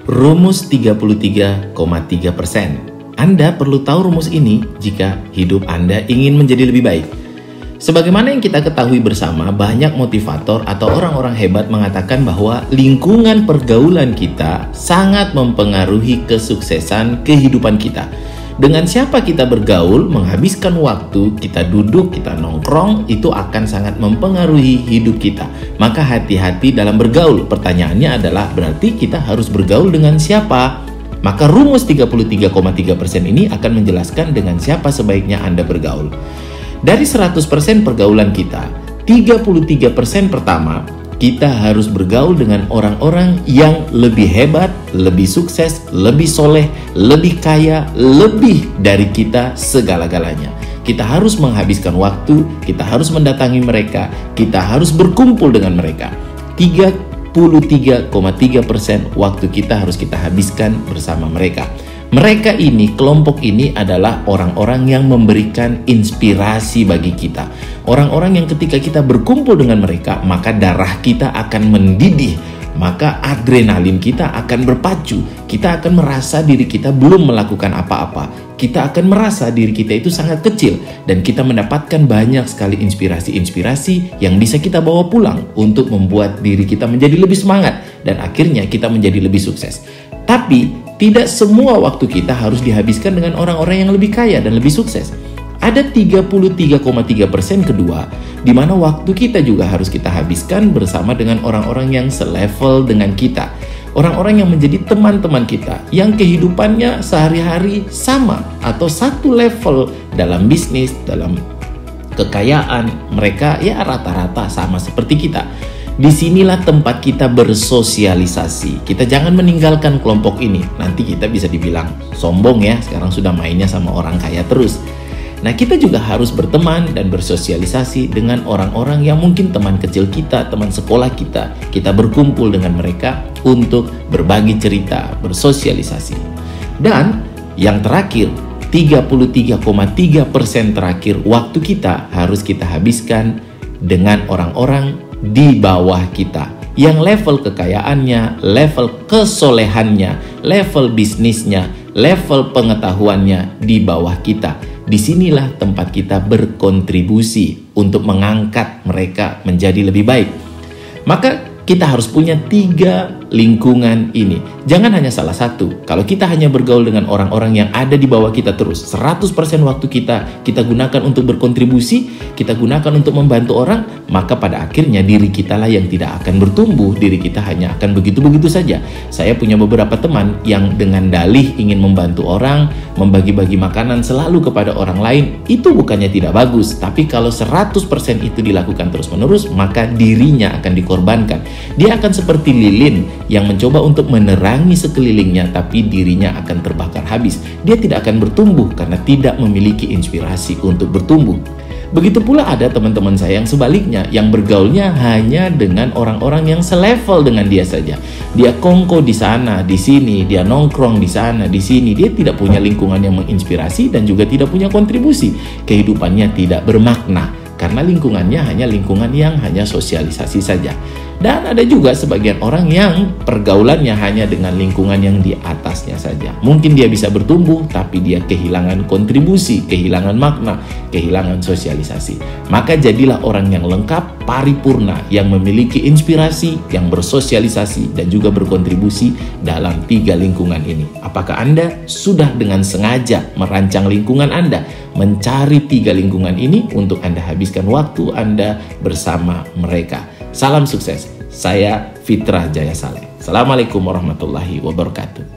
Rumus 33,3%. Anda perlu tahu rumus ini jika hidup Anda ingin menjadi lebih baik. Sebagaimana yang kita ketahui bersama, banyak motivator atau orang-orang hebat mengatakan bahwa lingkungan pergaulan kita sangat mempengaruhi kesuksesan kehidupan kita. Dengan siapa kita bergaul, menghabiskan waktu, kita duduk, kita nongkrong, itu akan sangat mempengaruhi hidup kita. Maka hati-hati dalam bergaul. Pertanyaannya adalah, berarti kita harus bergaul dengan siapa? Maka rumus 33,3% ini akan menjelaskan dengan siapa sebaiknya Anda bergaul. Dari 100% pergaulan kita, 33% pertama, kita harus bergaul dengan orang-orang yang lebih hebat, lebih sukses, lebih soleh, lebih kaya, lebih dari kita segala-galanya. Kita harus menghabiskan waktu, kita harus mendatangi mereka, kita harus berkumpul dengan mereka. 33,3% waktu kita harus kita habiskan bersama mereka. Mereka ini, kelompok ini adalah orang-orang yang memberikan inspirasi bagi kita. Orang-orang yang ketika kita berkumpul dengan mereka, maka darah kita akan mendidih, maka adrenalin kita akan berpacu. Kita akan merasa diri kita belum melakukan apa-apa. Kita akan merasa diri kita itu sangat kecil, dan kita mendapatkan banyak sekali inspirasi-inspirasi yang bisa kita bawa pulang untuk membuat diri kita menjadi lebih semangat, dan akhirnya kita menjadi lebih sukses. Tapi tidak semua waktu kita harus dihabiskan dengan orang-orang yang lebih kaya dan lebih sukses. Ada 33,3% kedua, di mana waktu kita juga harus kita habiskan bersama dengan orang-orang yang selevel dengan kita. Orang-orang yang menjadi teman-teman kita, yang kehidupannya sehari-hari sama atau satu level dalam bisnis, dalam kekayaan. Mereka ya rata-rata sama seperti kita. Disinilah tempat kita bersosialisasi. Kita jangan meninggalkan kelompok ini. Nanti kita bisa dibilang sombong ya, sekarang sudah mainnya sama orang kaya terus. Nah, kita juga harus berteman dan bersosialisasi dengan orang-orang yang mungkin teman kecil kita, teman sekolah kita. Kita berkumpul dengan mereka untuk berbagi cerita, bersosialisasi. Dan yang terakhir, 33,3% terakhir waktu kita harus kita habiskan dengan orang-orang di bawah kita, yang level kekayaannya, level kesolehannya, level bisnisnya, level pengetahuannya di bawah kita. Disinilah tempat kita berkontribusi untuk mengangkat mereka menjadi lebih baik. Maka kita harus punya 3 lingkungan ini. Jangan hanya salah satu. Kalau kita hanya bergaul dengan orang-orang yang ada di bawah kita terus, 100% waktu kita gunakan untuk berkontribusi, kita gunakan untuk membantu orang, maka pada akhirnya diri kita lah yang tidak akan bertumbuh. Diri kita hanya akan begitu-begitu saja. Saya punya beberapa teman yang dengan dalih ingin membantu orang, membagi-bagi makanan selalu kepada orang lain. Itu bukannya tidak bagus, tapi kalau 100% itu dilakukan terus-menerus, maka dirinya akan dikorbankan. Dia akan seperti lilin yang mencoba untuk menerangi sekelilingnya, tapi dirinya akan terbakar habis. Dia tidak akan bertumbuh karena tidak memiliki inspirasi untuk bertumbuh. Begitu pula ada teman-teman saya yang sebaliknya, yang bergaulnya hanya dengan orang-orang yang selevel dengan dia saja. Dia kongko di sana, di sini, dia nongkrong di sana, di sini. Dia tidak punya lingkungan yang menginspirasi dan juga tidak punya kontribusi. Kehidupannya tidak bermakna karena lingkungannya hanya lingkungan yang hanya sosialisasi saja. Dan ada juga sebagian orang yang pergaulannya hanya dengan lingkungan yang di atasnya saja. Mungkin dia bisa bertumbuh, tapi dia kehilangan kontribusi, kehilangan makna, kehilangan sosialisasi. Maka jadilah orang yang lengkap, paripurna, yang memiliki inspirasi, yang bersosialisasi, dan juga berkontribusi dalam 3 lingkungan ini. Apakah Anda sudah dengan sengaja merancang lingkungan Anda, mencari 3 lingkungan ini untuk Anda habiskan waktu Anda bersama mereka? Salam sukses. Saya Fitrah Jaya Saleh. Assalamualaikum warahmatullahi wabarakatuh.